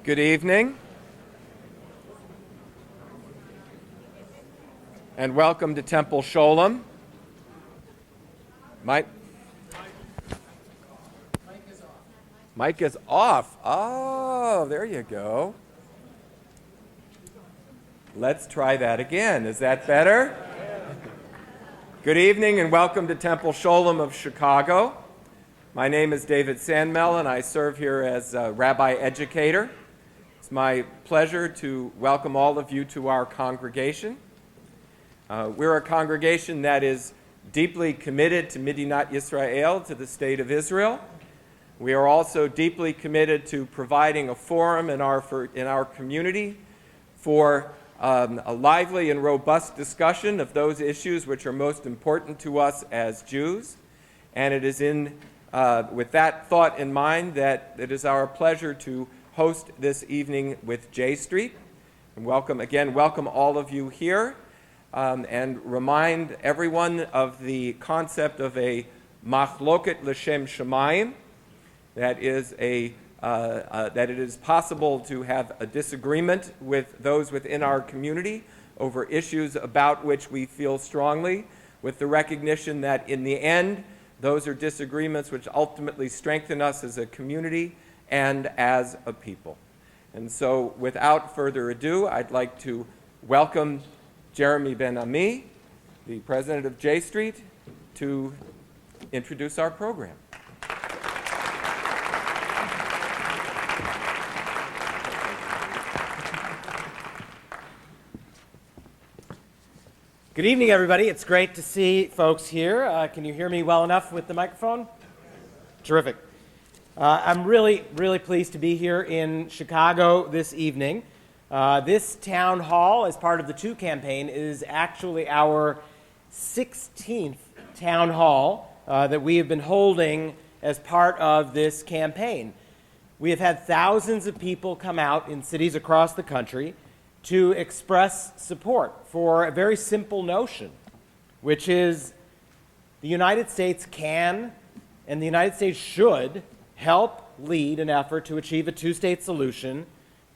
Good evening, and welcome to Temple Sholem. Mic is off. Oh, there you go. Let's try that again. Is that better? Good evening, and welcome to Temple Sholem of Chicago. My name is David Sandmel, and I serve here as a rabbi educator. It's my pleasure to welcome all of you to our congregation. We're a congregation that is deeply committed to Medinat Yisrael, to the state of Israel. We are also deeply committed to providing a forum in our community for a lively and robust discussion of those issues which are most important to us as Jews. And it is with that thought in mind that it is our pleasure to host this evening with J Street. And welcome all of you here, and remind everyone of the concept of a machloket l'shem shamayim, that it is possible to have a disagreement with those within our community over issues about which we feel strongly, with the recognition that in the end, those are disagreements which ultimately strengthen us as a community and as a people. And so, without further ado, I'd like to welcome Jeremy Ben-Ami, the president of J Street, to introduce our program. Good evening, everybody. It's great to see folks here. Can you hear me well enough with the microphone? Terrific. I'm really pleased to be here in Chicago this evening. This town hall, as part of the TWO campaign, is actually our 16th town hall that we have been holding as part of this campaign. We have had thousands of people come out in cities across the country to express support for a very simple notion, which is the United States can and the United States should help lead an effort to achieve a two-state solution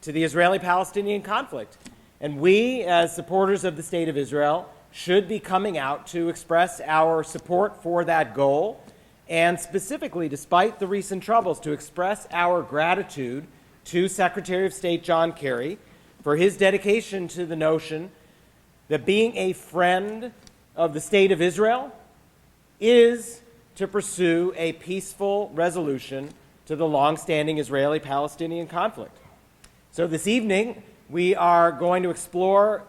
to the Israeli-Palestinian conflict. And we, as supporters of the State of Israel, should be coming out to express our support for that goal, and specifically, despite the recent troubles, to express our gratitude to Secretary of State John Kerry for his dedication to the notion that being a friend of the State of Israel is to pursue a peaceful resolution to the long-standing Israeli-Palestinian conflict. So this evening, we are going to explore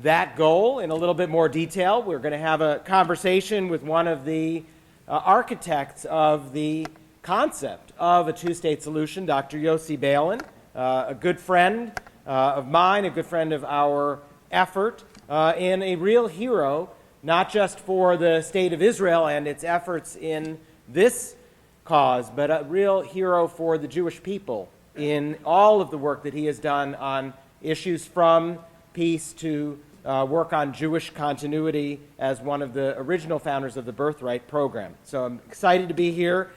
that goal in a little bit more detail. We're going to have a conversation with one of the architects of the concept of a two-state solution, Dr. Yossi Beilin, a good friend of mine, a good friend of our effort, and a real hero, not just for the State of Israel and its efforts in this cause, but a real hero for the Jewish people in all of the work that he has done on issues from peace to work on Jewish continuity as one of the original founders of the Birthright program. So I'm excited to be here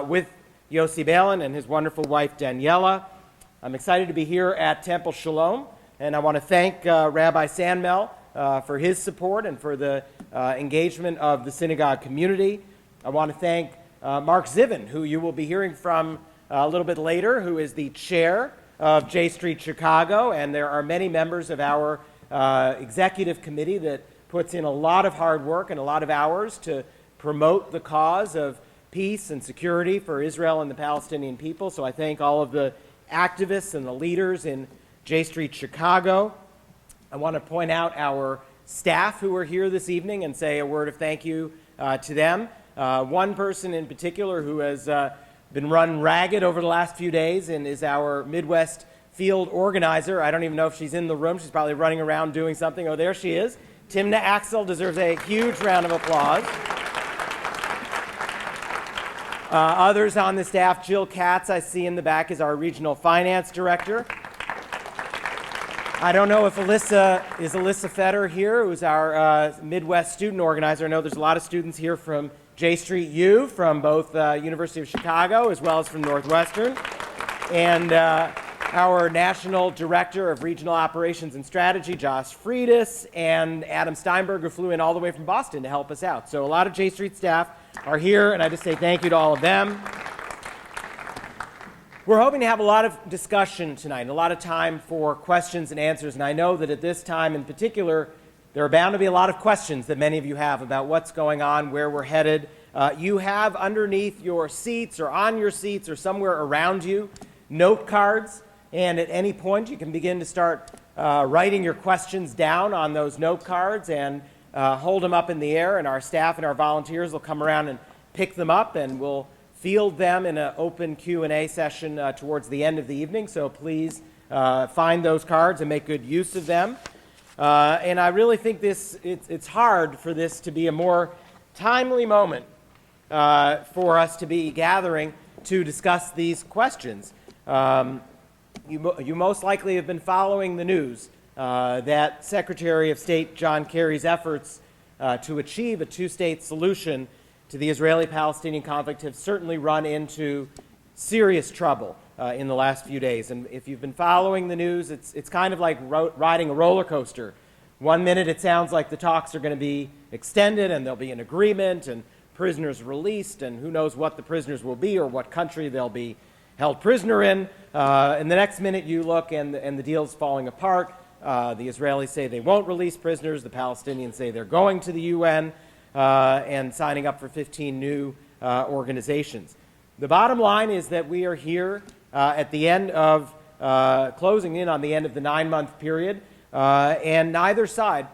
with Yossi Beilin and his wonderful wife Daniela. I'm excited to be here at Temple Sholem, and I want to thank Rabbi Sandmel for his support and for the engagement of the synagogue community. I want to thank Mark Zivin, who you will be hearing from a little bit later, who is the chair of J Street Chicago, and there are many members of our executive committee that puts in a lot of hard work and a lot of hours to promote the cause of peace and security for Israel and the Palestinian people. So I thank all of the activists and the leaders in J Street Chicago. I want to point out our staff who are here this evening and say a word of thank you to them. One person in particular who has been run ragged over the last few days and is our Midwest field organizer. I don't even know if she's in the room. She's probably running around doing something. Oh, there she is. Timna Axel deserves a huge round of applause. Others on the staff, Jill Katz, I see in the back, is our regional finance director. I don't know if Alyssa Fetter here, who's our Midwest student organizer. I know there's a lot of students here from J Street U, from both University of Chicago as well as from Northwestern. And our National Director of Regional Operations and Strategy, Josh Friedis, and Adam Steinberg, who flew in all the way from Boston to help us out. So a lot of J Street staff are here, and I just say thank you to all of them. We're hoping to have a lot of discussion tonight, and a lot of time for questions and answers, and I know that at this time in particular, there are bound to be a lot of questions that many of you have about what's going on, where we're headed. You have underneath your seats or on your seats or somewhere around you note cards, and at any point you can begin to start writing your questions down on those note cards and hold them up in the air, and our staff and our volunteers will come around and pick them up, and we'll field them in an open Q&A session towards the end of the evening. So please find those cards and make good use of them. And I really think it's hard for this to be a more timely moment for us to be gathering to discuss these questions. You most likely have been following the news that Secretary of State John Kerry's efforts to achieve a two-state solution to the Israeli-Palestinian conflict have certainly run into serious trouble in the last few days. And if you've been following the news, it's kind of like riding a roller coaster. One minute it sounds like the talks are going to be extended and there'll be an agreement and prisoners released, and who knows what the prisoners will be or what country they'll be held prisoner in. And the next minute you look and the deal's falling apart. The Israelis say they won't release prisoners. The Palestinians say they're going to the UN and signing up for 15 new organizations. The bottom line is that we are here at the end of, closing in on the end of the 9-month period, and neither side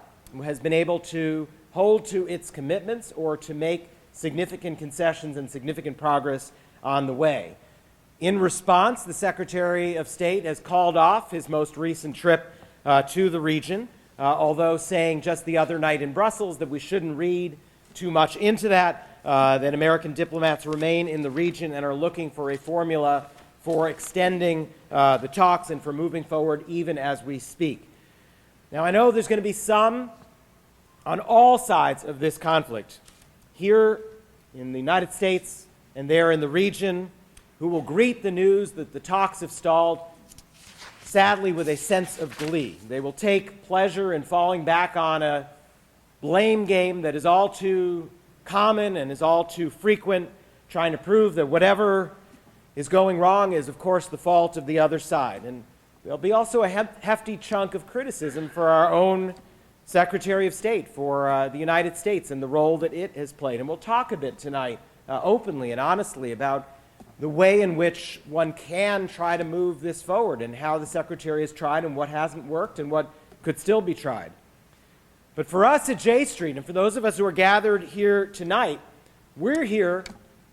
has been able to hold to its commitments or to make significant concessions and significant progress on the way. In response, the Secretary of State has called off his most recent trip to the region, although saying just the other night in Brussels that we shouldn't read too much into that, that American diplomats remain in the region and are looking for a formula for extending the talks and for moving forward even as we speak. Now, I know there's going to be some on all sides of this conflict, here in the United States and there in the region, who will greet the news that the talks have stalled, sadly, with a sense of glee. They will take pleasure in falling back on a blame game that is all too common and is all too frequent, trying to prove that whatever is going wrong is, of course, the fault of the other side. And there'll be also a hefty chunk of criticism for our own Secretary of State for the United States and the role that it has played. And we'll talk a bit tonight openly and honestly about the way in which one can try to move this forward and how the Secretary has tried and what hasn't worked and what could still be tried. But for us at J Street, and for those of us who are gathered here tonight, we're here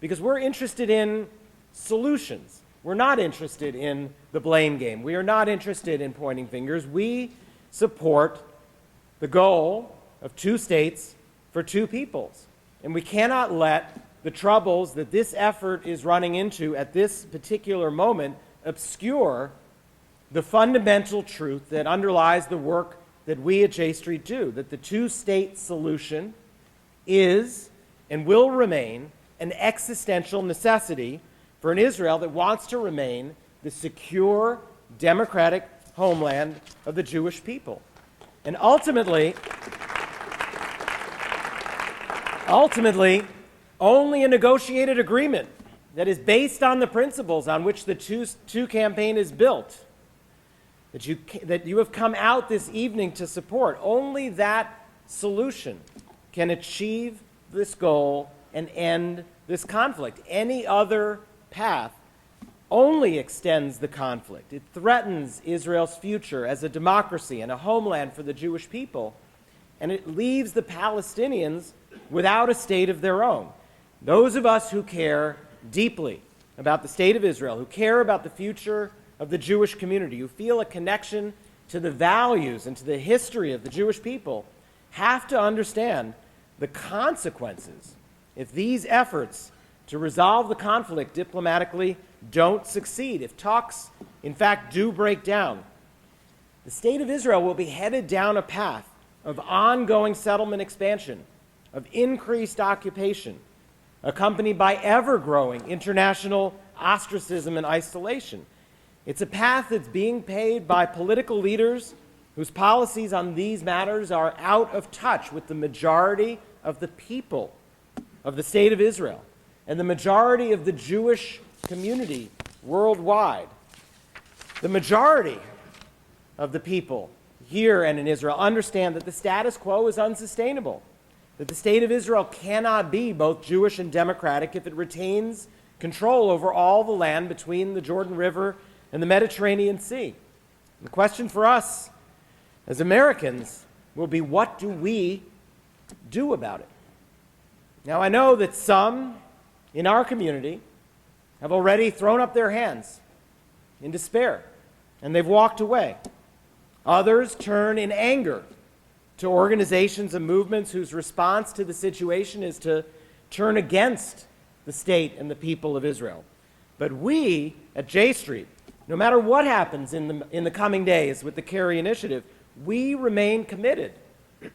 because we're interested in solutions. We're not interested in the blame game. We are not interested in pointing fingers. We support the goal of two states for two peoples. And we cannot let the troubles that this effort is running into at this particular moment obscure the fundamental truth that underlies the work that we at J Street do, that the two-state solution is and will remain an existential necessity for an Israel that wants to remain the secure, democratic homeland of the Jewish people. And ultimately, only a negotiated agreement that is based on the principles on which the two campaign is built, that you have come out this evening to support, only that solution can achieve this goal and end this conflict. Any other path only extends the conflict. It threatens Israel's future as a democracy and a homeland for the Jewish people, and it leaves the Palestinians without a state of their own. Those of us who care deeply about the state of Israel, who care about the future of the Jewish community, who feel a connection to the values and to the history of the Jewish people, have to understand the consequences if these efforts to resolve the conflict diplomatically don't succeed. If talks, in fact, do break down, the state of Israel will be headed down a path of ongoing settlement expansion, of increased occupation, accompanied by ever-growing international ostracism and isolation. It's a path that's being paved by political leaders whose policies on these matters are out of touch with the majority of the people of the State of Israel and the majority of the Jewish community worldwide. The majority of the people here and in Israel understand that the status quo is unsustainable, that the State of Israel cannot be both Jewish and democratic if it retains control over all the land between the Jordan River and the Mediterranean Sea. The question for us as Americans will be, what do we do about it? Now, I know that some in our community have already thrown up their hands in despair, and they've walked away. Others turn in anger to organizations and movements whose response to the situation is to turn against the state and the people of Israel. But we at J Street, no matter what happens in the coming days with the Kerry Initiative, we remain committed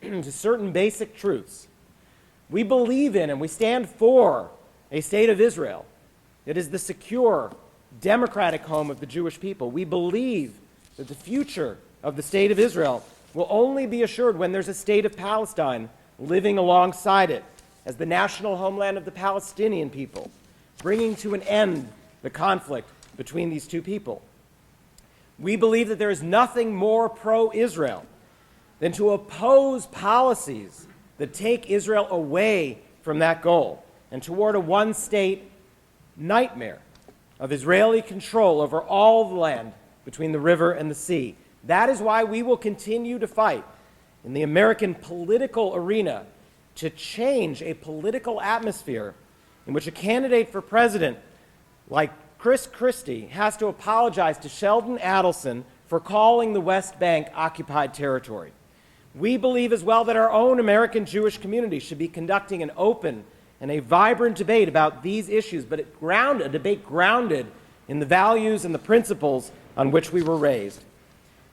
to certain basic truths. We believe in and we stand for a state of Israel that is the secure, democratic home of the Jewish people. We believe that the future of the state of Israel will only be assured when there's a state of Palestine living alongside it as the national homeland of the Palestinian people, bringing to an end the conflict between these two people. We believe that there is nothing more pro-Israel than to oppose policies that take Israel away from that goal and toward a one-state nightmare of Israeli control over all the land between the river and the sea. That is why we will continue to fight in the American political arena to change a political atmosphere in which a candidate for president like Chris Christie has to apologize to Sheldon Adelson for calling the West Bank occupied territory. We believe as well that our own American Jewish community should be conducting an open and a vibrant debate about these issues, but a debate grounded in the values and the principles on which we were raised.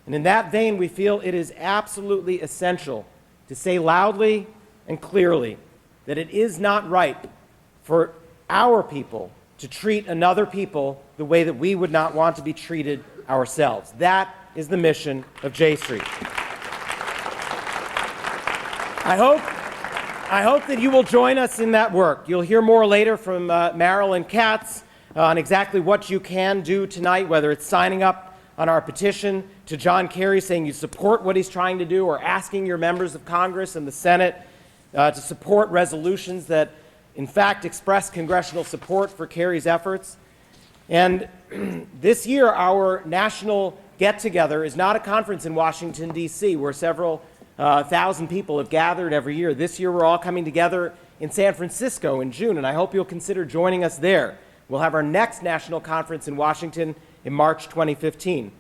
And in that vein, we feel it is absolutely essential to say loudly and clearly that it is not right for our people to treat another people the way that we would not want to be treated ourselves. That is the mission of J Street. I hope that you will join us in that work. You'll hear more later from Marilyn Katz on exactly what you can do tonight, whether it's signing up on our petition to John Kerry saying you support what he's trying to do, or asking your members of Congress and the Senate to support resolutions that in fact express congressional support for Kerry's efforts. And this year, our national get-together is not a conference in Washington, D.C., where several thousand people have gathered every year. This year, we're all coming together in San Francisco in June, and I hope you'll consider joining us there. We'll have our next national conference in Washington in March 2015.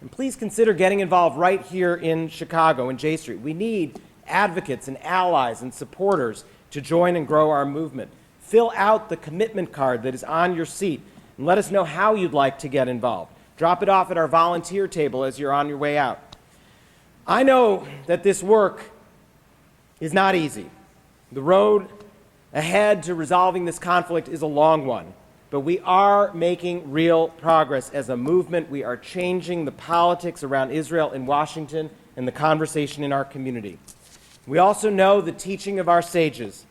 And please consider getting involved right here in Chicago, in J Street. We need advocates and allies and supporters to join and grow our movement. Fill out the commitment card that is on your seat and let us know how you'd like to get involved. Drop it off at our volunteer table as you're on your way out. I know that this work is not easy. The road ahead to resolving this conflict is a long one, but we are making real progress as a movement. We are changing the politics around Israel in Washington and the conversation in our community. We also know the teaching of our sages,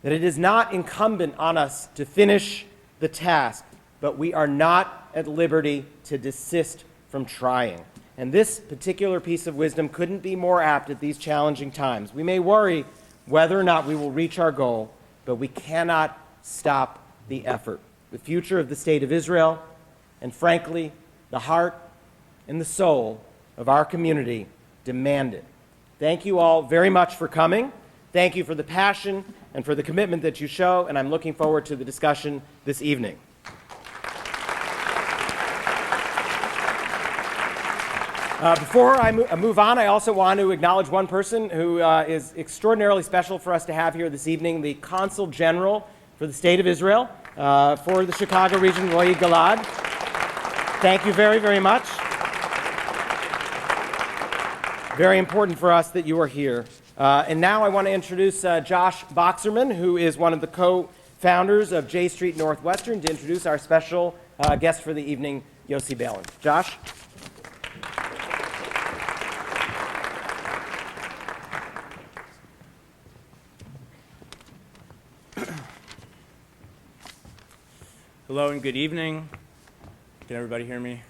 that it is not incumbent on us to finish the task, but we are not at liberty to desist from trying. And this particular piece of wisdom couldn't be more apt at these challenging times. We may worry whether or not we will reach our goal, but we cannot stop the effort. The future of the state of Israel, and frankly, the heart and the soul of our community demand it. Thank you all very much for coming. Thank you for the passion and for the commitment that you show, and I'm looking forward to the discussion this evening. Before I move on, I also want to acknowledge one person who is extraordinarily special for us to have here this evening, the Consul General for the State of Israel for the Chicago region, Roy Galad. Thank you very, very much. Very important for us that you are here. And now I want to introduce Josh Boxerman, who is one of the co-founders of J Street Northwestern, to introduce our special guest for the evening, Yossi Beilin. Josh? Hello and good evening. Can everybody hear me?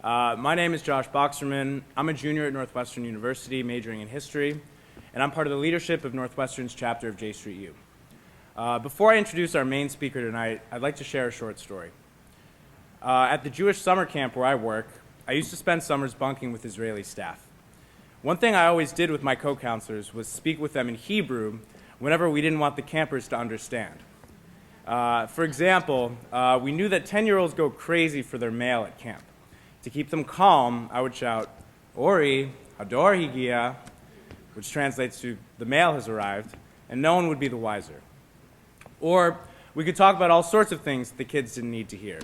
My name is Josh Boxerman. I'm a junior at Northwestern University majoring in history, and I'm part of the leadership of Northwestern's chapter of J Street U. Before I introduce our main speaker tonight, I'd like to share a short story. At the Jewish summer camp where I work, I used to spend summers bunking with Israeli staff. One thing I always did with my co-counselors was speak with them in Hebrew whenever we didn't want the campers to understand. For example, we knew that 10-year-olds go crazy for their mail at camp. To keep them calm, I would shout, Ori, Hador Higia, which translates to, the mail has arrived, and no one would be the wiser. Or we could talk about all sorts of things the kids didn't need to hear.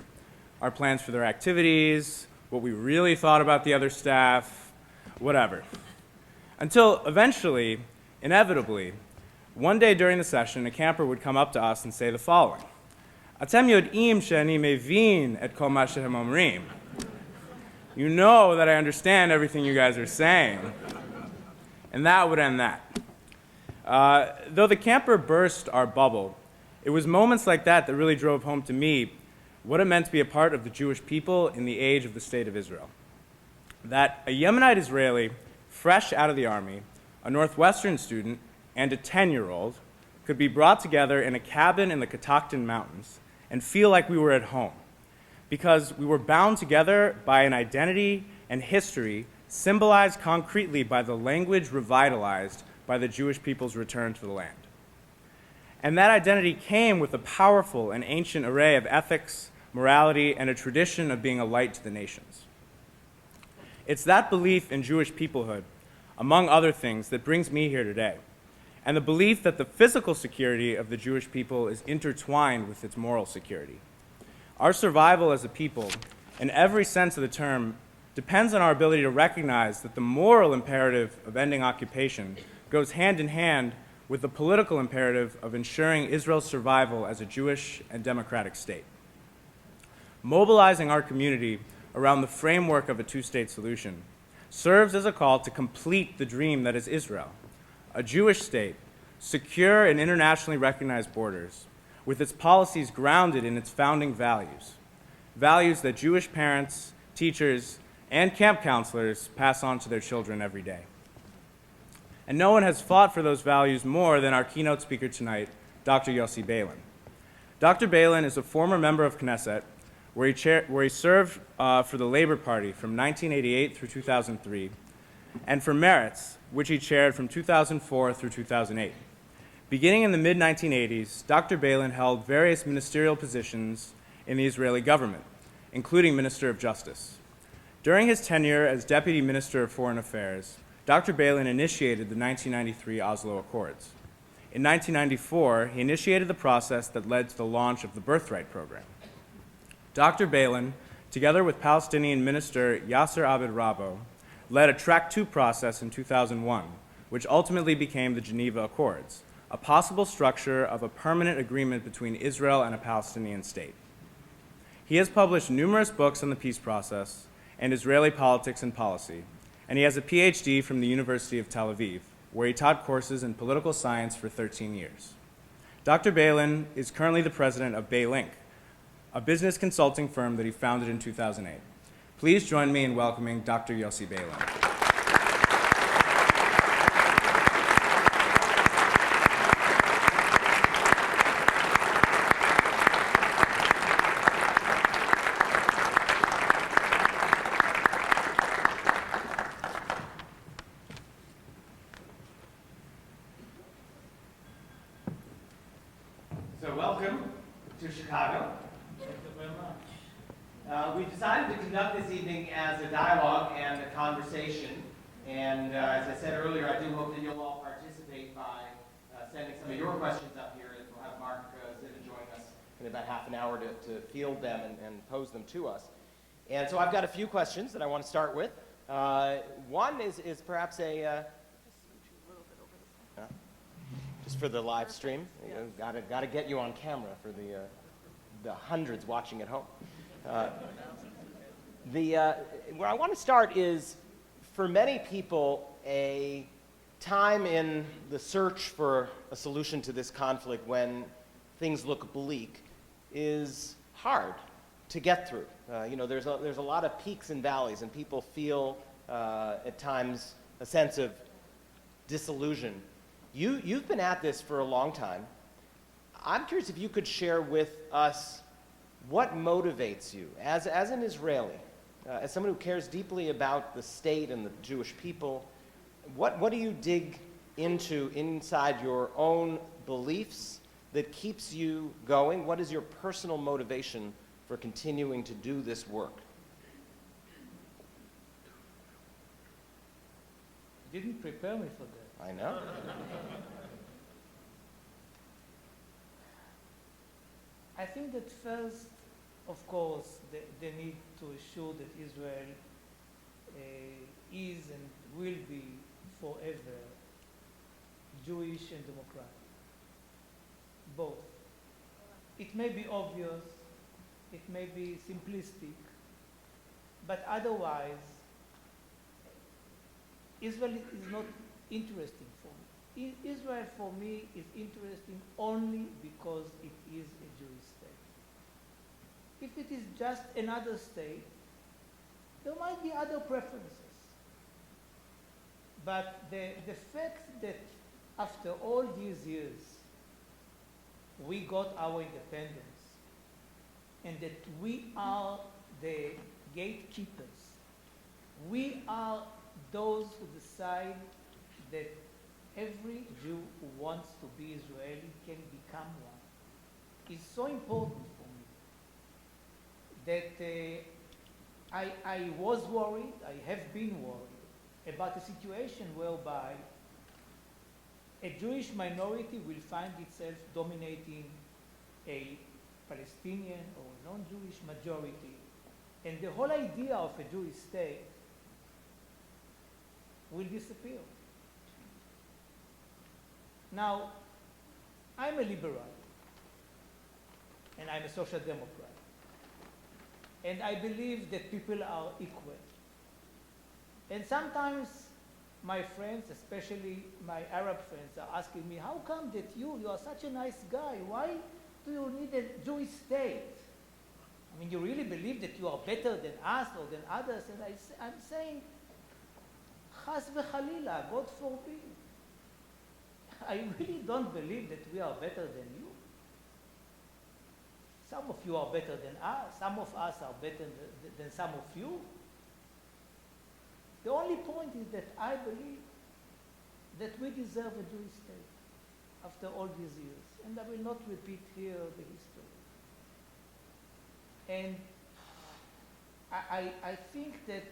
Our plans for their activities, what we really thought about the other staff, whatever. Until eventually, inevitably, one day during the session, a camper would come up to us and say the following, Atem yod'im she'ani mevin et kol ma shehem omrim. You know that I understand everything you guys are saying. And that would end that. Though the camper burst our bubble, it was moments like that that really drove home to me what it meant to be a part of the Jewish people in the age of the State of Israel. That a Yemenite Israeli, fresh out of the army, a Northwestern student, and a 10-year-old could be brought together in a cabin in the Catoctin Mountains and feel like we were at home, because we were bound together by an identity and history symbolized concretely by the language revitalized by the Jewish people's return to the land. And that identity came with a powerful and ancient array of ethics, morality, and a tradition of being a light to the nations. It's that belief in Jewish peoplehood, among other things, that brings me here today, and the belief that the physical security of the Jewish people is intertwined with its moral security. Our survival as a people, in every sense of the term, depends on our ability to recognize that the moral imperative of ending occupation goes hand in hand with the political imperative of ensuring Israel's survival as a Jewish and democratic state. Mobilizing our community around the framework of a two-state solution serves as a call to complete the dream that is Israel, a Jewish state, secure and internationally recognized borders, with its policies grounded in its founding values, values that Jewish parents, teachers, and camp counselors pass on to their children every day. And no one has fought for those values more than our keynote speaker tonight, Dr. Yossi Beilin. Dr. Beilin is a former member of Knesset, where he served for the Labor Party from 1988 through 2003, and for Meretz, which he chaired from 2004 through 2008. Beginning in the mid-1980s, Dr. Beilin held various ministerial positions in the Israeli government, including Minister of Justice. During his tenure as Deputy Minister of Foreign Affairs, Dr. Beilin initiated the 1993 Oslo Accords. In 1994, he initiated the process that led to the launch of the Birthright Program. Dr. Beilin, together with Palestinian Minister Yasser Abed Rabo, led a Track 2 process in 2001, which ultimately became the Geneva Accords, a possible structure of a permanent agreement between Israel and a Palestinian state. He has published numerous books on the peace process and Israeli politics and policy, and he has a PhD from the University of Tel Aviv, where he taught courses in political science for 13 years. Dr. Beilin is currently the president of Beilin, a business consulting firm that he founded in 2008. Please join me in welcoming Dr. Yossi Beilin. So welcome to Chicago. We decided to conduct this evening as a dialogue and a conversation. And as I said earlier, I do hope that you'll all participate by sending some of your questions up here. And we'll have Mark Zivin join us in about half an hour to field them and pose them to us. And so I've got a few questions that I want to start with. One is perhaps just for the live stream. You know, gotta get you on camera for the hundreds watching at home. Where I want to start is, for many people, a time in the search for a solution to this conflict when things look bleak is hard to get through. There's a lot of peaks and valleys, and people feel at times a sense of disillusion. You've been at this for a long time. I'm curious if you could share with us what motivates you as an Israeli, as someone who cares deeply about the state and the Jewish people. What do you dig into inside your own beliefs that keeps you going? What is your personal motivation for continuing to do this work? You didn't prepare me for that. I know. I think that first, of course, the need to assure that Israel is and will be forever Jewish and democratic. Both. It may be obvious, it may be simplistic, but otherwise, Israel is not interesting for me. Israel for me is interesting only because it is a Jewish state. If it is just another state, there might be other preferences. But the fact that after all these years, we got our independence, and that we are the gatekeepers, we are those who decide that every Jew who wants to be Israeli can become one, is so important for me that I was worried, I have been worried about a situation whereby a Jewish minority will find itself dominating a Palestinian or a non-Jewish majority, and the whole idea of a Jewish state will disappear. Now, I'm a liberal, and I'm a social democrat, and I believe that people are equal. And sometimes my friends, especially my Arab friends, are asking me, how come that you are such a nice guy, why do you need a Jewish state? I mean, you really believe that you are better than us or than others? And I'm saying, Chas v'chalila, God forbid. I really don't believe that we are better than you. Some of you are better than us. Some of us are better than some of you. The only point is that I believe that we deserve a Jewish state after all these years. And I will not repeat here the history. And I think that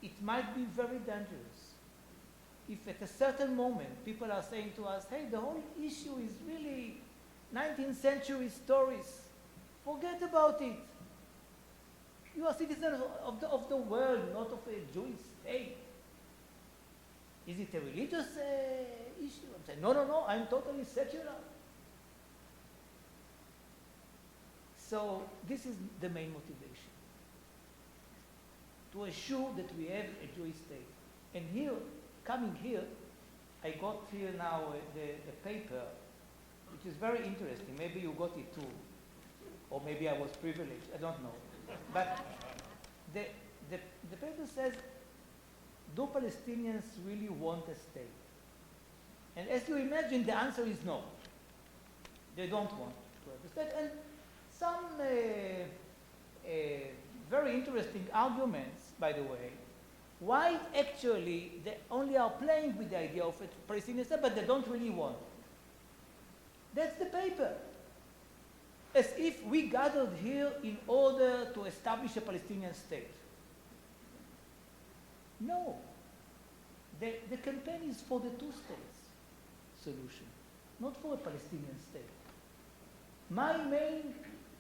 it might be very dangerous if at a certain moment people are saying to us, hey, the whole issue is really 19th century stories. Forget about it. You are citizens of the world, not of a Jewish state. Is it a religious issue? I'm saying, no, I'm totally secular. So this is the main motivation, to assure that we have a Jewish state. And here, coming here, I got here now the paper, which is very interesting. Maybe you got it too, or maybe I was privileged, I don't know. But the paper says, do Palestinians really want a state? And as you imagine, the answer is no. They don't want to have a state. And some very interesting arguments, by the way, why actually they only are playing with the idea of a Palestinian state, but they don't really want it. That's the paper. As if we gathered here in order to establish a Palestinian state. No. The campaign is for the two states solution, not for a Palestinian state. My main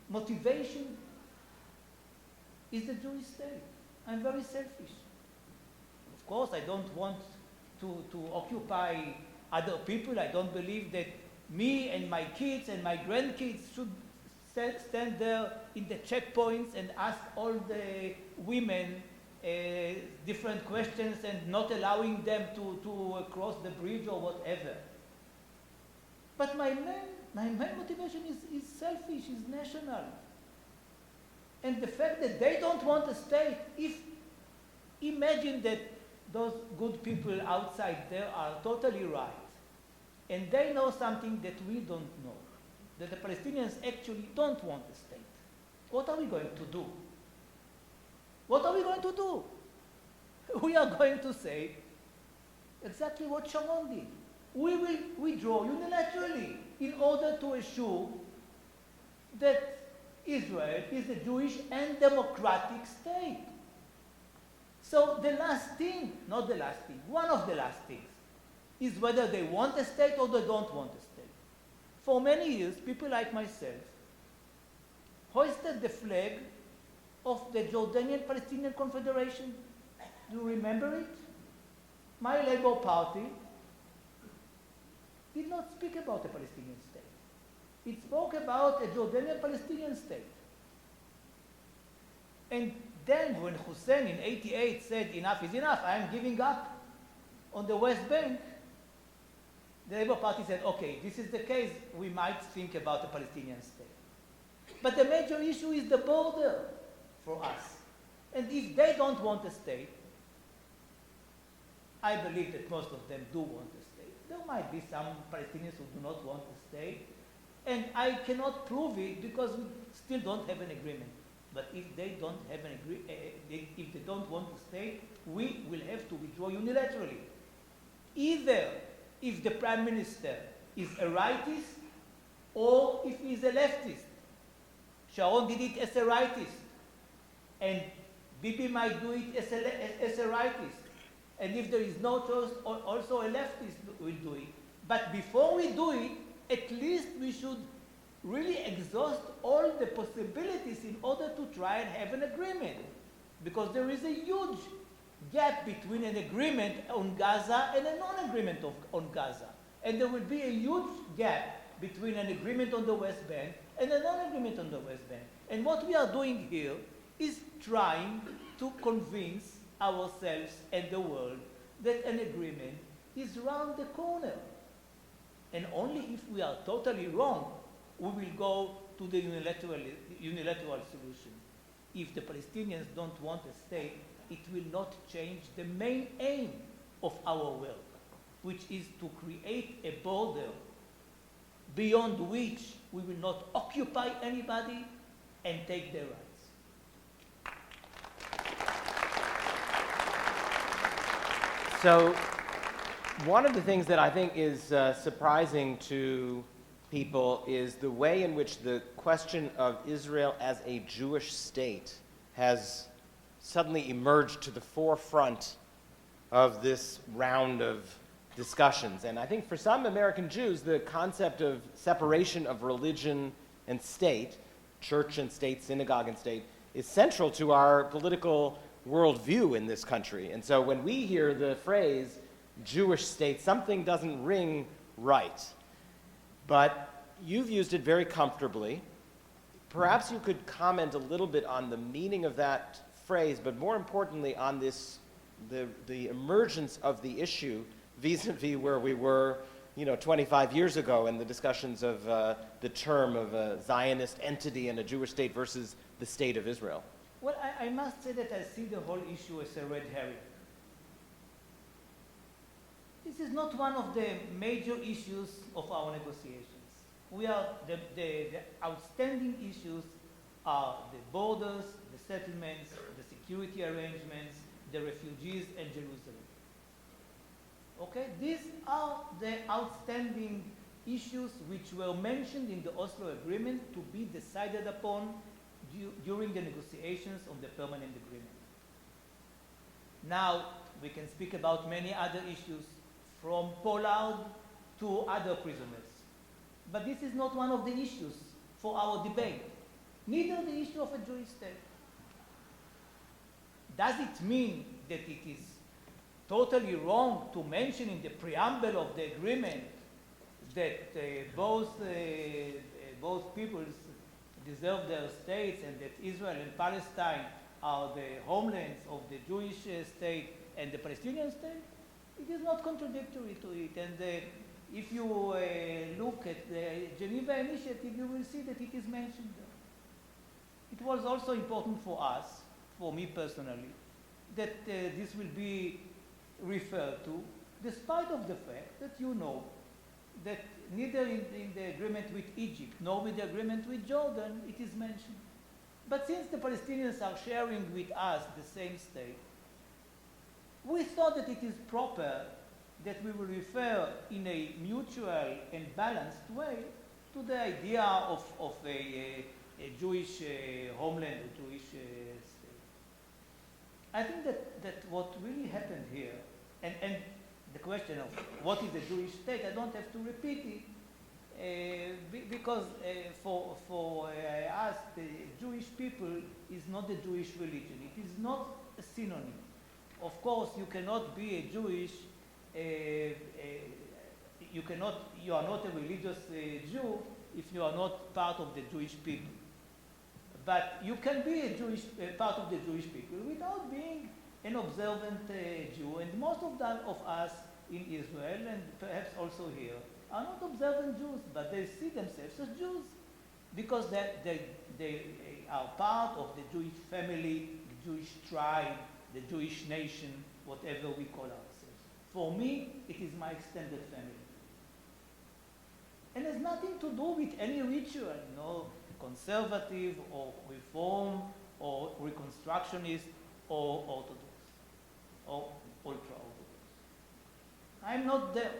motivation is the Jewish state. I'm very selfish. Of course, I don't want to occupy other people. I don't believe that me and my kids and my grandkids should stand there in the checkpoints and ask all the women different questions and not allowing them to cross the bridge or whatever. But my main motivation is selfish, is national. And the fact that they don't want a state, imagine that those good people outside there are totally right, and they know something that we don't know, that the Palestinians actually don't want a state. What are we going to do? What are we going to do? We are going to say exactly what Sharon did. We will withdraw unilaterally in order to assure that Israel is a Jewish and democratic state. So the last thing, not the last thing, one of the last things, is whether they want a state or they don't want a state. For many years, people like myself hoisted the flag of the Jordanian-Palestinian Confederation. Do you remember it? My Labour Party did not speak about a Palestinian state. It spoke about a Jordanian-Palestinian state. And then when Hussein in 88 said enough is enough, I am giving up on the West Bank, the Labour Party said, okay, this is the case, we might think about a Palestinian state. But the major issue is the border for us. And if they don't want a state, I believe that most of them do want a state. There might be some Palestinians who do not want a state, and I cannot prove it because we still don't have an agreement. But if they don't have an if they don't want a state, we will have to withdraw unilaterally. Either if the prime minister is a rightist or if he is a leftist. Sharon did it as a rightist, and Bibi might do it as a rightist. And if there is no choice, also a leftist will do it. But before we do it, at least we should really exhaust all the possibilities in order to try and have an agreement. Because there is a huge gap between an agreement on Gaza and a non-agreement on Gaza. And there will be a huge gap between an agreement on the West Bank and a non-agreement on the West Bank. And what we are doing here is trying to convince ourselves and the world that an agreement is round the corner. And only if we are totally wrong, we will go to the unilateral solution. If the Palestinians don't want a state, it will not change the main aim of our work, which is to create a border beyond which we will not occupy anybody and take their rights. So one of the things that I think is surprising to people is the way in which the question of Israel as a Jewish state has suddenly emerged to the forefront of this round of discussions. And I think for some American Jews, the concept of separation of religion and state, church and state, synagogue and state, is central to our political worldview in this country. And so when we hear the phrase Jewish state, something doesn't ring right. But you've used it very comfortably. Perhaps you could comment a little bit on the meaning of that phrase, but more importantly on this, the emergence of the issue vis-a-vis where we were 25 years ago in the discussions of the term of a Zionist entity and a Jewish state versus the state of Israel. Well, I must say that I see the whole issue as a red herring. This is not one of the major issues of our negotiations. The outstanding issues are the borders, the settlements, the security arrangements, the refugees, and Jerusalem. Okay, these are the outstanding issues which were mentioned in the Oslo Agreement to be decided upon during the negotiations on the permanent agreement. Now, we can speak about many other issues, from Pollard to other prisoners. But this is not one of the issues for our debate, neither the issue of a Jewish state. Does it mean that it is totally wrong to mention in the preamble of the agreement that both peoples, deserve their states and that Israel and Palestine are the homelands of the Jewish state and the Palestinian state, it is not contradictory to it. And if you look at the Geneva Initiative, you will see that it is mentioned there. It was also important for us, for me personally, that this will be referred to, despite of the fact that you know that neither in the agreement with Egypt nor with the agreement with Jordan it is mentioned. But since the Palestinians are sharing with us the same state, we thought that it is proper that we will refer in a mutual and balanced way to the idea of a Jewish homeland, a Jewish state. I think that what really happened here, and the question of what is a Jewish state, I don't have to repeat it, because for us, the Jewish people is not the Jewish religion. It is not a synonym. Of course, you cannot be a Jewish, you are not a religious Jew if you are not part of the Jewish people. But you can be a part of the Jewish people without being an observant Jew. And most of us in Israel, and perhaps also here, are not observant Jews, but they see themselves as Jews because they are part of the Jewish family, the Jewish tribe, the Jewish nation, whatever we call ourselves. For me, it is my extended family. And it has nothing to do with any ritual, no conservative or reform or reconstructionist or orthodox or ultra-orthodox. I'm not there.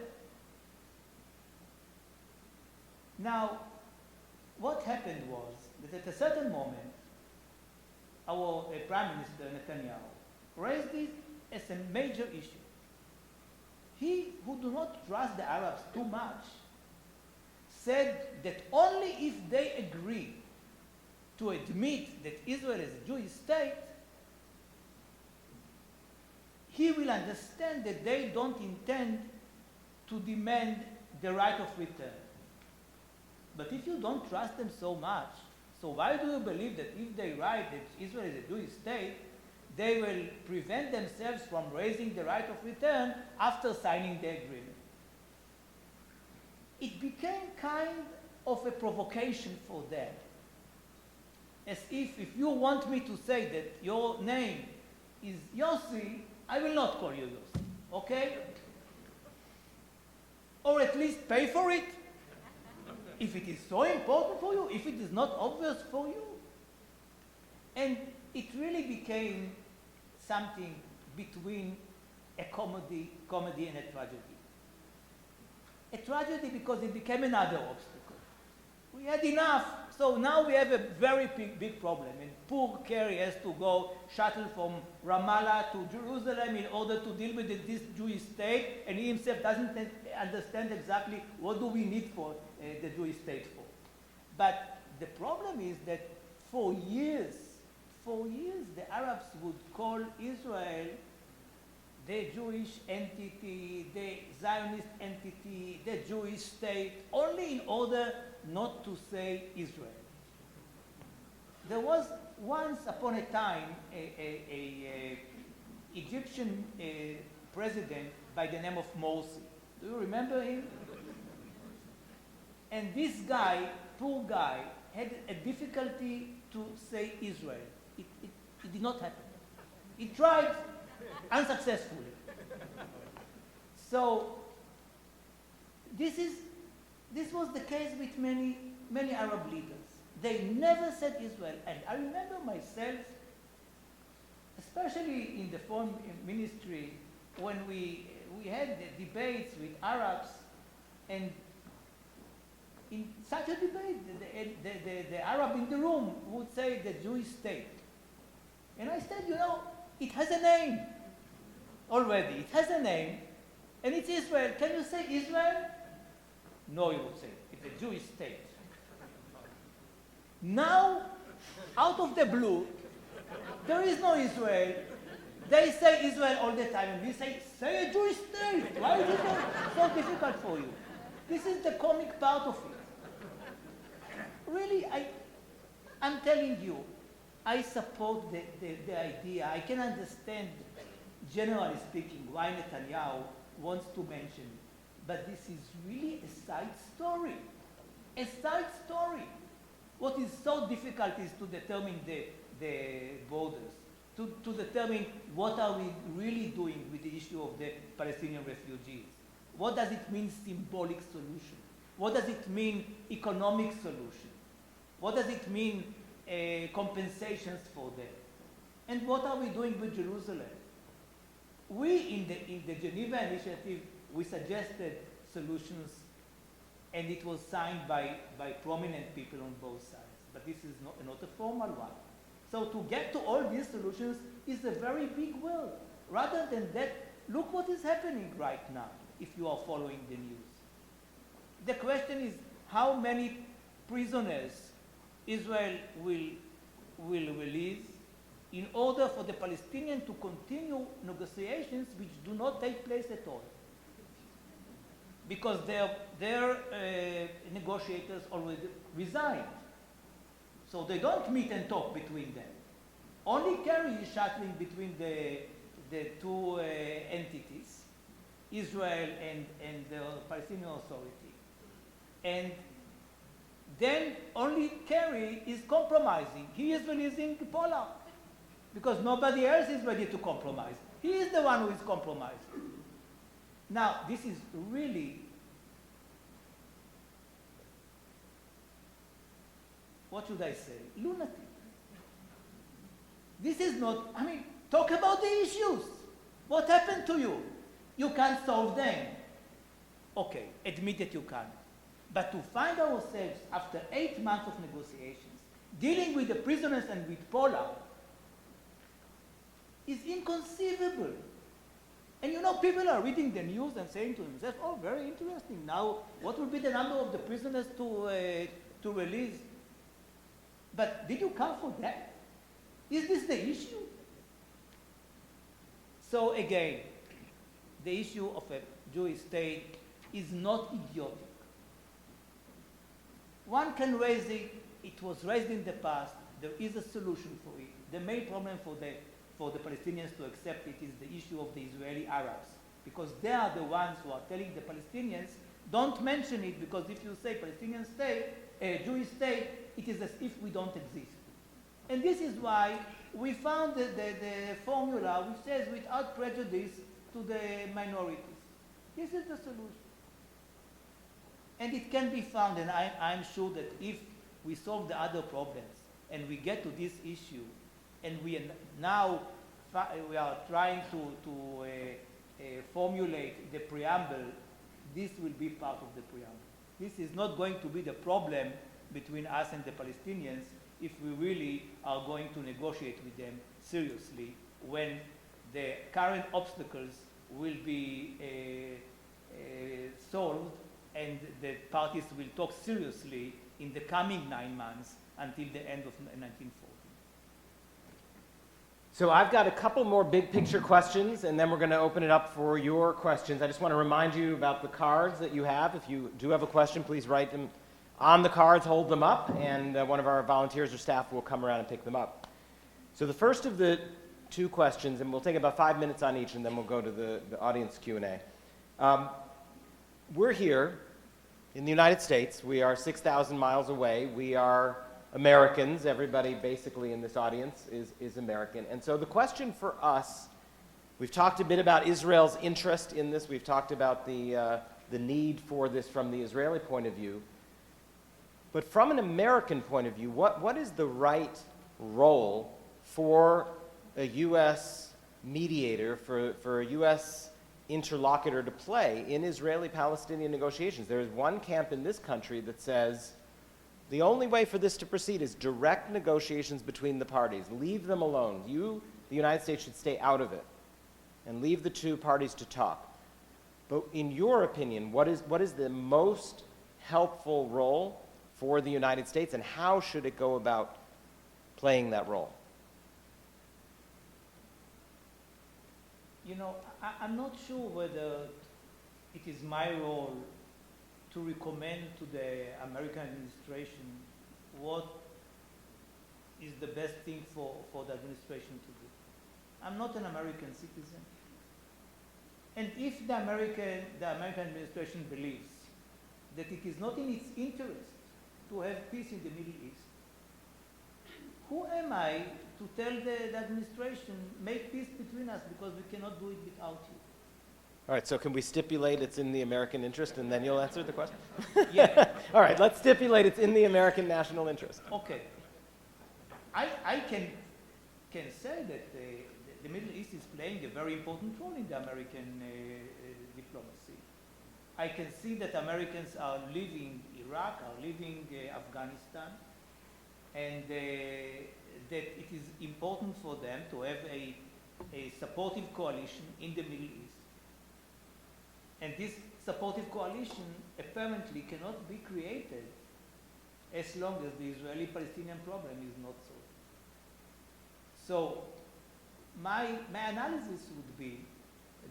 Now, what happened was that at a certain moment, our Prime Minister Netanyahu raised this as a major issue. He, who do not trust the Arabs too much, said that only if they agree to admit that Israel is a Jewish state, he will understand that they don't intend to demand the right of return. But if you don't trust them so much, so why do you believe that if they write that Israel is a Jewish state, they will prevent themselves from raising the right of return after signing the agreement? It became kind of a provocation for them. As if you want me to say that your name is Yossi, I will not call you Yossi, okay? Or at least pay for it. If it is so important for you, if it is not obvious for you. And it really became something between a comedy and a tragedy. A tragedy because it became another obstacle. We had enough, so now we have a very big problem. And poor Kerry has to go shuttle from Ramallah to Jerusalem in order to deal with this Jewish state, and he himself doesn't understand exactly what do we need for the Jewish state for. But the problem is that for years, the Arabs would call Israel the Jewish entity, the Zionist entity, the Jewish state, only in order not to say Israel. There was once upon a time a Egyptian president by the name of Morsi. Do you remember him? And this guy, poor guy, had a difficulty to say Israel. It did not happen. He tried unsuccessfully. So this was the case with many Arab leaders. They never said Israel. And I remember myself, especially in the foreign ministry, when we had the debates with Arabs, and in such a debate, the Arab in the room would say the Jewish state. And I said, it has a name already. It has a name, and it's Israel. Can you say Israel? No, you would say. It's a Jewish state. Now, out of the blue, there is no Israel. They say Israel all the time, and we say a Jewish state. Why is it so difficult for you? This is the comic part of it. Really, I'm telling you, I support the idea. I can understand, generally speaking, why Netanyahu wants to mention it. But this is really a side story. A side story. What is so difficult is to determine the borders, to determine what are we really doing with the issue of the Palestinian refugees. What does it mean symbolic solution? What does it mean economic solution? What does it mean compensations for them? And what are we doing with Jerusalem? We, in the Geneva Initiative, we suggested solutions, and it was signed by prominent people on both sides. But this is not a formal one. So to get to all these solutions is a very big world. Rather than that, look what is happening right now, if you are following the news. The question is how many prisoners Israel will release in order for the Palestinians to continue negotiations which do not take place at all. Because their negotiators already resigned. So they don't meet and talk between them. Only Kerry is shuttling between the two entities, Israel and the Palestinian Authority. And then only Kerry is compromising. He is releasing Pollard because nobody else is ready to compromise. He is the one who is compromising. Now, this is really, what should I say, lunatic. This is not, I mean, talk about the issues. What happened to you? You can't solve them. Okay, admit that you can. But to find ourselves after 8 months of negotiations, dealing with the prisoners and with Pollard is inconceivable. And you know, people are reading the news and saying to themselves, oh, very interesting. Now, what will be the number of the prisoners to release? But did you come for that? Is this the issue? So again, the issue of a Jewish state is not idiotic. One can raise it. It was raised in the past. There is a solution for it. The main problem for the Palestinians to accept it is the issue of the Israeli Arabs, because they are the ones who are telling the Palestinians, don't mention it, because if you say Palestinian state, a Jewish state, it is as if we don't exist. And this is why we found the formula which says without prejudice to the minorities. This is the solution. And it can be found, and I'm sure that if we solve the other problems and we get to this issue, and we are trying to formulate the preamble, this will be part of the preamble. This is not going to be the problem between us and the Palestinians if we really are going to negotiate with them seriously when the current obstacles will be solved and the parties will talk seriously in the coming 9 months until the end of 1940. So I've got a couple more big picture questions, and then we're going to open it up for your questions. I just want to remind you about the cards that you have. If you do have a question, please write them on the cards, hold them up, and one of our volunteers or staff will come around and pick them up. So the first of the two questions, and we'll take about 5 minutes on each, and then we'll go to the audience Q&A. We're here in the United States. We are 6,000 miles away. We are Americans. Everybody basically in this audience is American. And so the question for us, we've talked a bit about Israel's interest in this. We've talked about the need for this from the Israeli point of view. But from an American point of view, what is the right role for a U.S. mediator, for a U.S. interlocutor to play in Israeli-Palestinian negotiations? There is one camp in this country that says the only way for this to proceed is direct negotiations between the parties. Leave them alone. You, the United States, should stay out of it and leave the two parties to talk. But in your opinion, what is the most helpful role for the United States, and how should it go about playing that role? You know, I'm not sure whether it is my role to recommend to the American administration what is the best thing for the administration to do. I'm not an American citizen. And if the American administration believes that it is not in its interest to have peace in the Middle East, who am I to tell the administration, make peace between us because we cannot do it without you? All right, so can we stipulate it's in the American interest, and then you'll answer the question? Yeah. All right, let's stipulate it's in the American national interest. Okay. I can say that the Middle East is playing a very important role in the American diplomacy. I can see that Americans are leaving Iraq, are leaving Afghanistan, and that it is important for them to have a supportive coalition in the Middle East. And this supportive coalition apparently cannot be created as long as the Israeli-Palestinian problem is not solved. So my analysis would be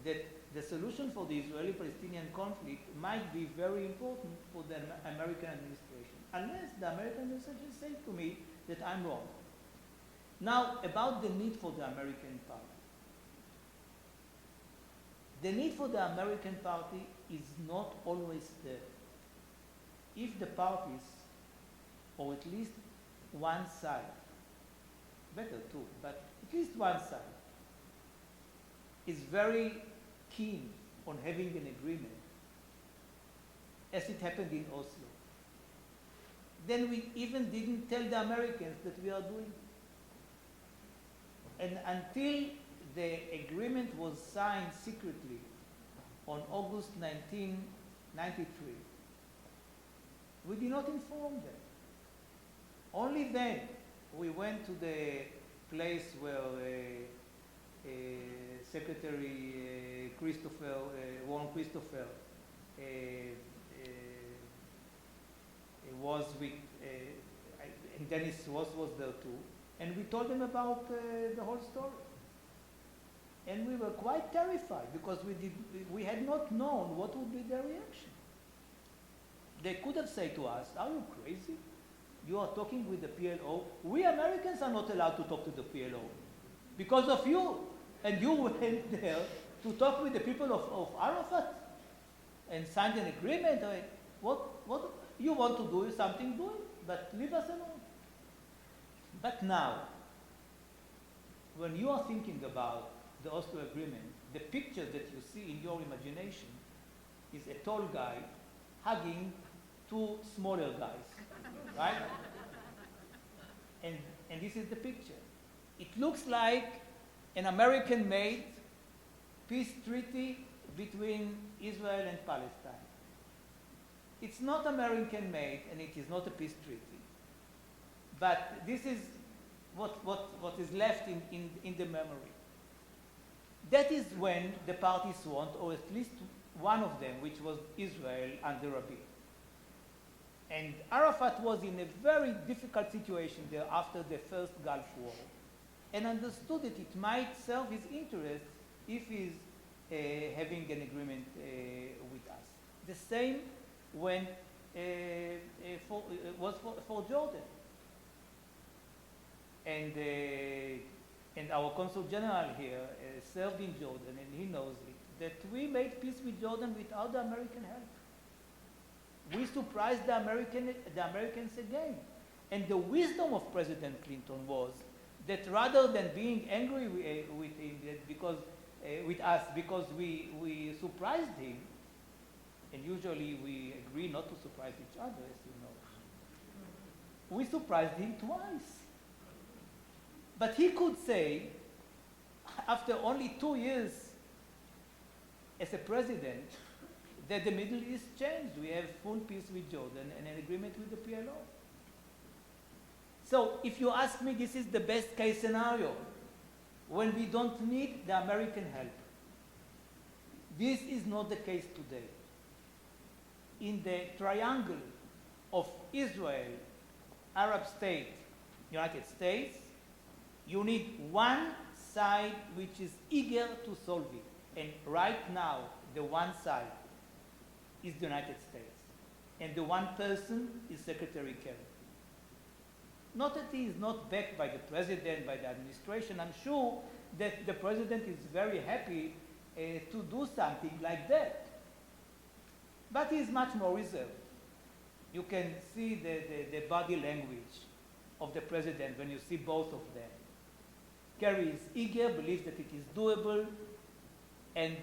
that the solution for the Israeli-Palestinian conflict might be very important for the American administration, unless the American administration says to me that I'm wrong. Now, about the need for the American party. The need for the American party is not always there. If the parties, or at least one side, better two, but at least one side, is very keen on having an agreement, as it happened in Oslo, then we even didn't tell the Americans that we are doing it. And until the agreement was signed secretly on August 1993, we did not inform them. Only then we went to the place where Secretary Warren Christopher was with, and Dennis was there too, and we told them about the whole story. And we were quite terrified because we had not known what would be their reaction. They could have said to us, "Are you crazy? You are talking with the PLO. We Americans are not allowed to talk to the PLO because of you. And you went there to talk with the people of Arafat and signed an agreement. What you want to do is something, do it, but leave us alone." But now, when you are thinking about the Oslo Agreement, the picture that you see in your imagination is a tall guy hugging two smaller guys, right? And this is the picture. It looks like an American-made peace treaty between Israel and Palestine. It's not American-made, and it is not a peace treaty. But this is what is left in the memory. That is when the parties want, or at least one of them, which was Israel under Rabin. And Arafat was in a very difficult situation there after the first Gulf War, and understood that it might serve his interests if he's having an agreement with us. The same when was for Jordan. And our Consul General here served in Jordan, and he knows it, that we made peace with Jordan without the American help. We surprised the Americans again. And the wisdom of President Clinton was that rather than being angry with him with us because we surprised him, and usually we agree not to surprise each other, as you know, we surprised him twice. But he could say, after only 2 years as a president, that the Middle East changed. We have full peace with Jordan and an agreement with the PLO. So if you ask me, this is the best case scenario, when we don't need the American help. This is not the case today. In the triangle of Israel, Arab state, United States, you need one side which is eager to solve it. And right now, the one side is the United States. And the one person is Secretary Kerry. Not that he is not backed by the president, by the administration. I'm sure that the president is very happy to do something like that. But he is much more reserved. You can see the body language of the president when you see both of them. Kerry is eager, believes that it is doable, and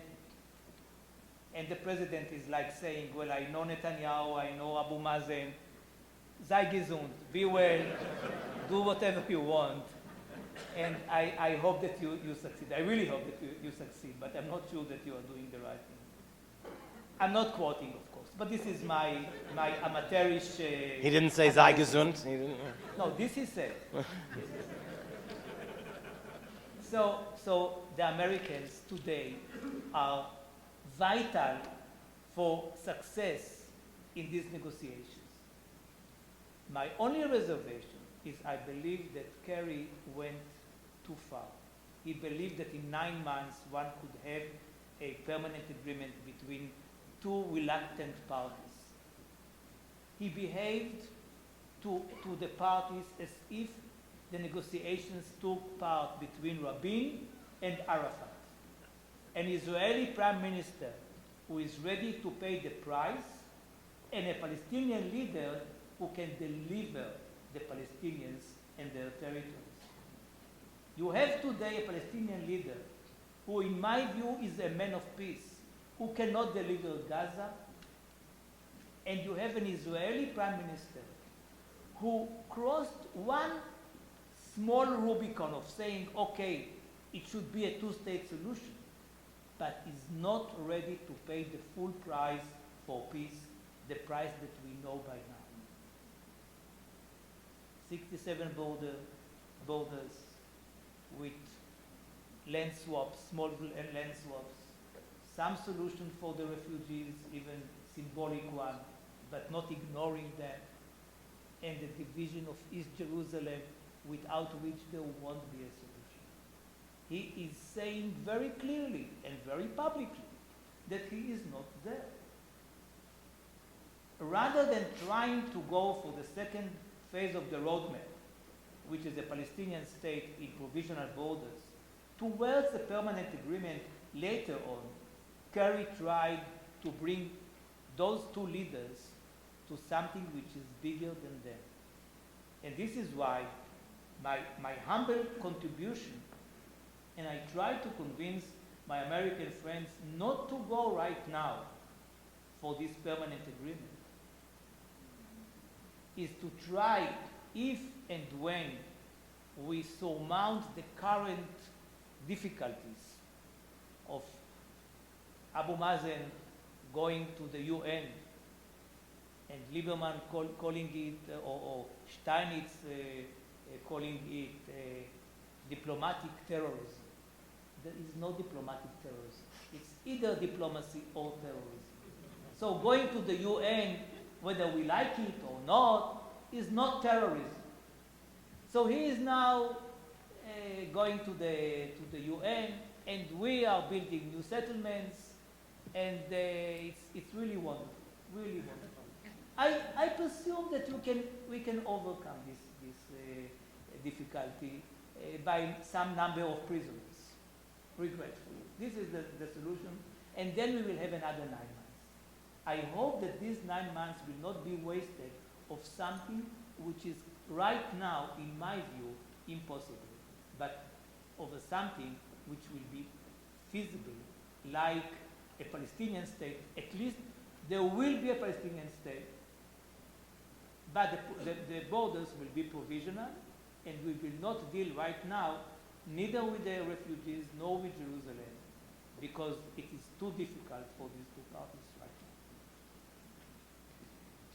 the president is like saying, well, I know Netanyahu, I know Abu Mazen, sei gesund, be well, do whatever you want, and I hope that you succeed. I really hope that you succeed, but I'm not sure that you are doing the right thing. I'm not quoting, of course, but this is my amateurish... He didn't say sei gesund. He didn't. No, this he said. So the Americans today are vital for success in these negotiations. My only reservation is I believe that Kerry went too far. He believed that in 9 months one could have a permanent agreement between two reluctant parties. He behaved to the parties as if the negotiations took part between Rabin and Arafat, an Israeli prime minister who is ready to pay the price, and a Palestinian leader who can deliver the Palestinians and their territories. You have today a Palestinian leader who, in my view, is a man of peace, who cannot deliver Gaza, and you have an Israeli prime minister who crossed one small Rubicon of saying, okay, it should be a two-state solution, but is not ready to pay the full price for peace, the price that we know by now. 67 borders with land swaps, small land swaps, some solution for the refugees, even symbolic one, but not ignoring them, and the division of East Jerusalem, without which there won't be a solution. He is saying very clearly and very publicly that he is not there. Rather than trying to go for the second phase of the roadmap, which is a Palestinian state in provisional borders, towards a permanent agreement later on, Kerry tried to bring those two leaders to something which is bigger than them. And this is why my humble contribution, and I try to convince my American friends not to go right now for this permanent agreement, is to try, if and when we surmount the current difficulties of Abu Mazen going to the UN and Lieberman calling it, or Steinitz calling it diplomatic terrorism. There is no diplomatic terrorism. It's either diplomacy or terrorism. So going to the UN, whether we like it or not, is not terrorism. So he is now going to the UN, and we are building new settlements, and it's really wonderful, really wonderful. I presume that we can overcome this difficulty by some number of prisoners, regretfully. This is the solution, and then we will have another 9 months. I hope that these 9 months will not be wasted of something which is right now, in my view, impossible, but over something which will be feasible, like a Palestinian state. At least there will be a Palestinian state, but the borders will be provisional, and we will not deal right now neither with the refugees nor with Jerusalem, because it is too difficult for these two parties right now.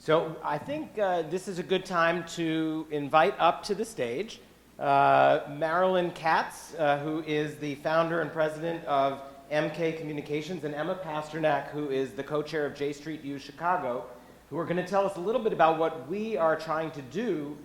So I think this is a good time to invite up to the stage Marilyn Katz, who is the founder and president of MK Communications, and Emma Pasternak, who is the co-chair of J Street U Chicago, who are going to tell us a little bit about what we are trying to do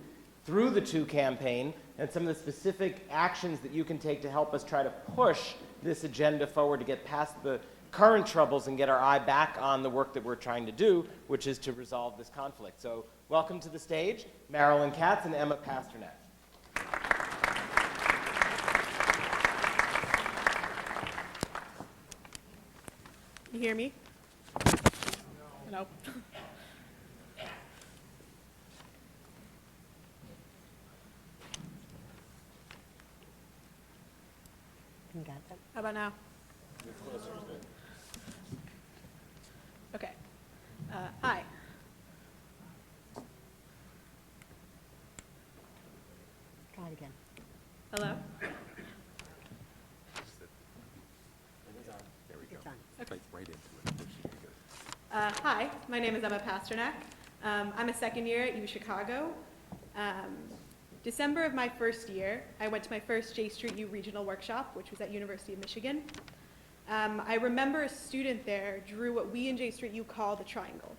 through the two campaign and some of the specific actions that you can take to help us try to push this agenda forward to get past the current troubles and get our eye back on the work that we're trying to do, which is to resolve this conflict. So welcome to the stage, Marilyn Katz and Emma Pasternak. You hear me? No. How about now? Okay. Hi. Try it again. Hello? It's on. Hi, my name is Emma Pasternak. I'm a second year at U Chicago. December of my first year, I went to my first J Street U regional workshop, which was at University of Michigan. I remember a student there drew what we in J Street U call the triangle.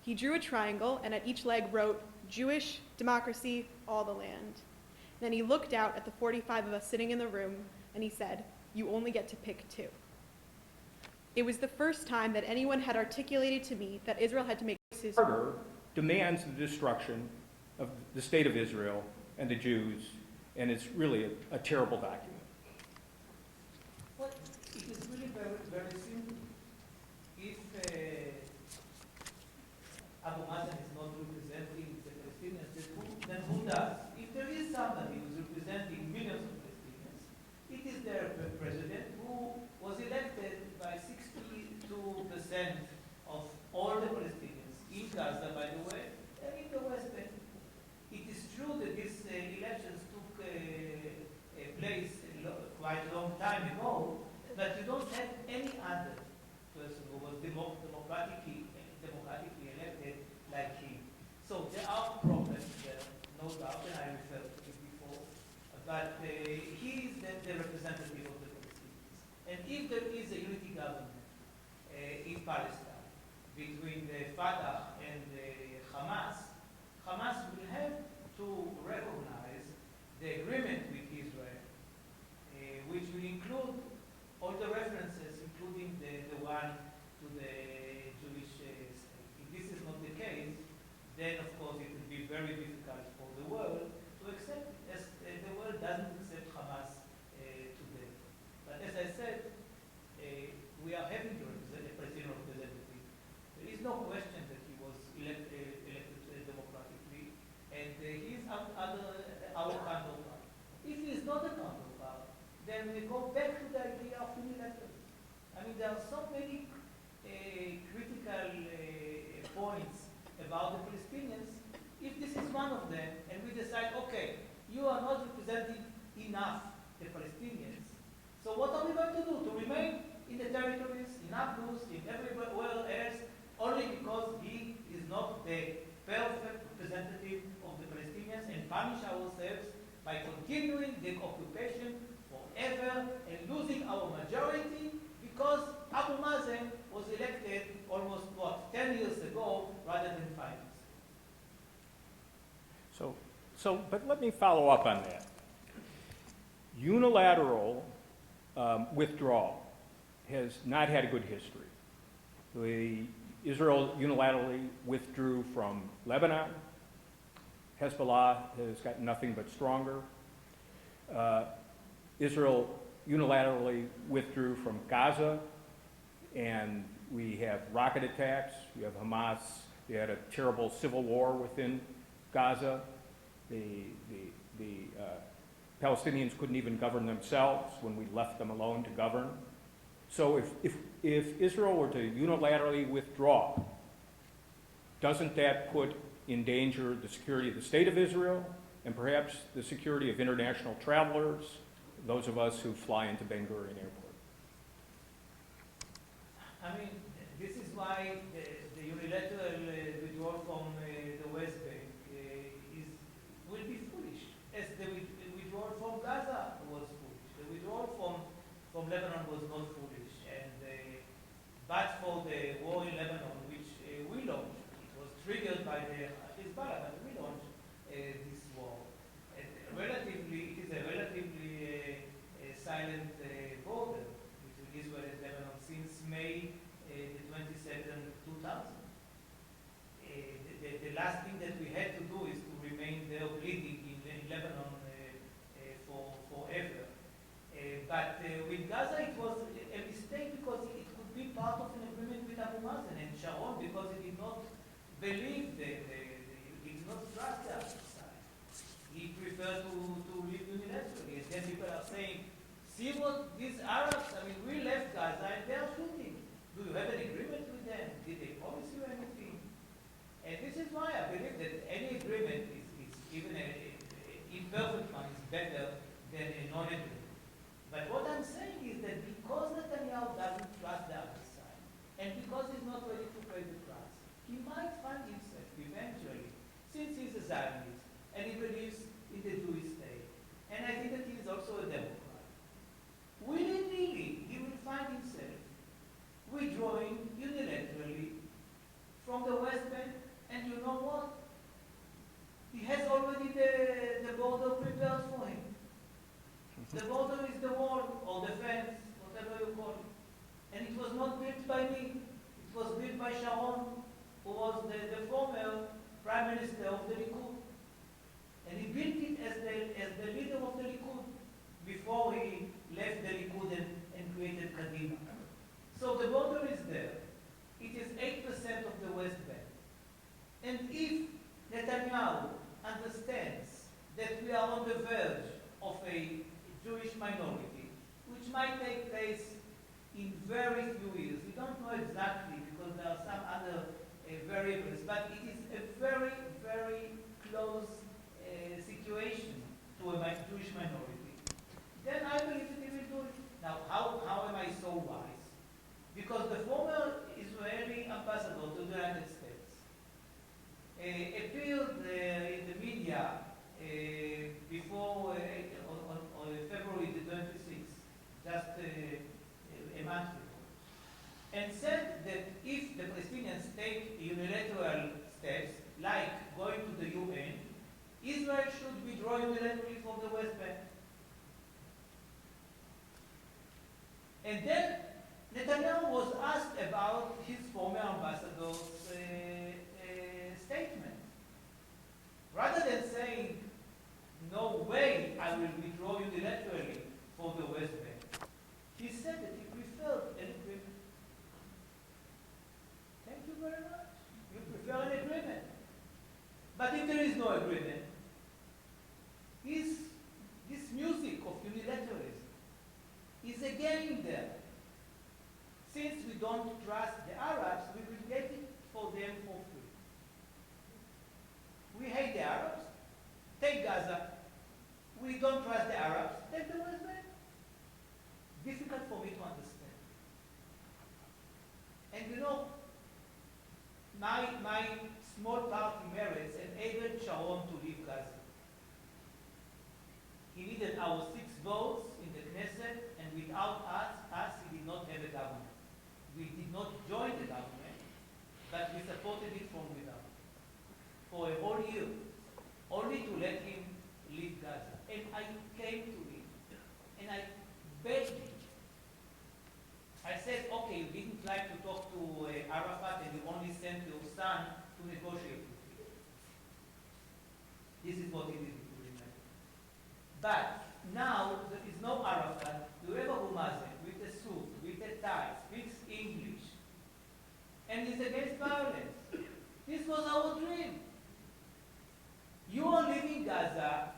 He drew a triangle and at each leg wrote Jewish, democracy, all the land. Then he looked out at the 45 of us sitting in the room and he said, you only get to pick two. It was the first time that anyone had articulated to me that Israel had to make choices. Carter demands the destruction of the state of Israel and the Jews, and it's really a terrible document. Well, it is really very, very simple. If Abu Mazen is not representing the Palestinians, then who does? If there is somebody who is representing millions of Palestinians, it is their president who was elected by 62% of all the Palestinians in Gaza, by the way, and in the West Bank. It is true that these elections took place quite a long time ago, but you don't have any other person who was democratically elected like him. So there are problems there, no doubt, and I referred to it before, but he is the representative of the Palestinians. And if there is a unity government in Palestine between the Fatah and the Hamas, Hamas will have to recognize the agreement with Israel, which will include all the references, including the one to the Jewish state. If this is not the case, then of course it will be very difficult for the world to accept it, as the world doesn't accept Hamas today. But as I said, we are having a Palestinian representative. There is no question that he was elected democratically, and he is under our counterpart. If he is not a counterpart, then we go back to the idea of unilateralism. I mean, there are so many critical points about the Palestinians. If this is one of them, and we decide, okay, you are not representing enough the Palestinians, so what are we going to do? To remain in the territories, in Nablus, in everywhere else, only because he is not the perfect representative of the Palestinians, and punish ourselves by continuing the occupation forever and losing our majority because Abu Mazen was elected almost, 10 years ago rather than 5 years. But let me follow up on that. Unilateral withdrawal has not had a good history. Israel unilaterally withdrew from Lebanon. Hezbollah has gotten nothing but stronger. Israel unilaterally withdrew from Gaza, and we have rocket attacks. You have Hamas. You had a terrible civil war within Gaza. The Palestinians couldn't even govern themselves when we left them alone to govern. So if Israel were to unilaterally withdraw, doesn't that put in danger the security of the state of Israel and perhaps the security of international travelers, those of us who fly into Ben Gurion Airport? I mean, this is why the unilateral withdrawal from the West Bank will be foolish, as the withdrawal from Gaza was foolish. The withdrawal from Lebanon was not foolish, and but for the war in Lebanon, which we launched, it was triggered by the Hezbollah, but we launched this war. It is a relatively silent border between Israel and Lebanon since May believe he did not trust the other side. He preferred to live unilaterally. And then people are saying, see what these Arabs, I mean, we left Gaza and they are shooting. Do you have an agreement with them? Did they promise you anything? And this is why I believe that any agreement is even an imperfect one, is better than a non-agreement. But what I'm saying is that because Netanyahu doesn't trust the other side, and because he's not ready to pay the price, he might find himself eventually, since he's a Zionist, and he believes in the Jewish state, and I think that he is also a Democrat, willy-nilly he will find himself withdrawing unilaterally from the West Bank, and you know what? He has already the border prepared for him. The border is the wall, or the fence, whatever you call it. And it was not built by me. It was built by Sharon, who was the former Prime Minister of the Likud. And he built it as the leader of the Likud before he left the Likud and created Kadima. So the border is there. It is 8% of the West Bank. And if Netanyahu understands that we are on the verge of a Jewish minority, which might take place in very few years, we don't know exactly because there are some other variables, but it is a very, very close situation to a Jewish minority, then I believe that he will do it. Now, how am I so wise? Because the former Israeli ambassador to the United States appeared in the media before on February the 26th, just a month ago, and said that if the Palestinians take unilateral steps, like going to the UN, Israel should withdraw unilaterally from the West Bank. And then Netanyahu was asked about his former ambassador's statement. Rather than saying, no way I will withdraw unilaterally from the West Bank, he said that he preferred an agreement. Thank you very much. You prefer an agreement. But if there is no agreement, this music of unilateralism is again there. Since we don't trust the Arabs, we will get it for them for free. We hate the Arabs, take Gaza. We don't trust the Arabs, take the West Bank. Difficult for me to understand. And you know, my small party merits enabled Sharon to leave Gaza. He needed our 6 votes in the Knesset, and without us, he did not have a government. We did not join the government, but we supported it from without for a whole year, only to let him leave Gaza. And I came to him, and I begged him. I said, okay, you didn't like to talk to Arafat, and you only sent your son to negotiate with him. This is what he did. But now there is no Arafat. You have Abu Mazen with a suit, with a tie, speaks English, and is against violence. This was our dream. You are leaving Gaza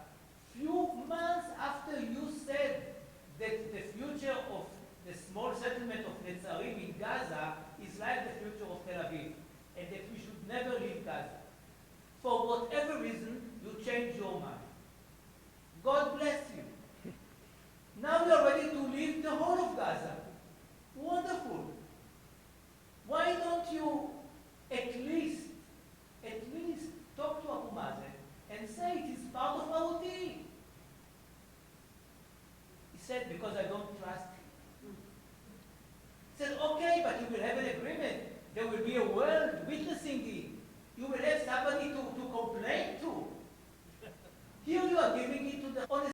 few months after you said that the future of the small settlement of Netzarim in Gaza is like the future of Tel Aviv, and that we should never leave Gaza. For whatever reason, you change your mind. God bless you. Now you are ready to leave the whole of Gaza. Wonderful. Why don't you at least talk to Abu Mazen and say it is part of our deal? He said, because I don't trust him. He said, okay, but you will have an agreement. There will be a world witnessing it. You will have somebody to complain to. Here you are giving it to the honest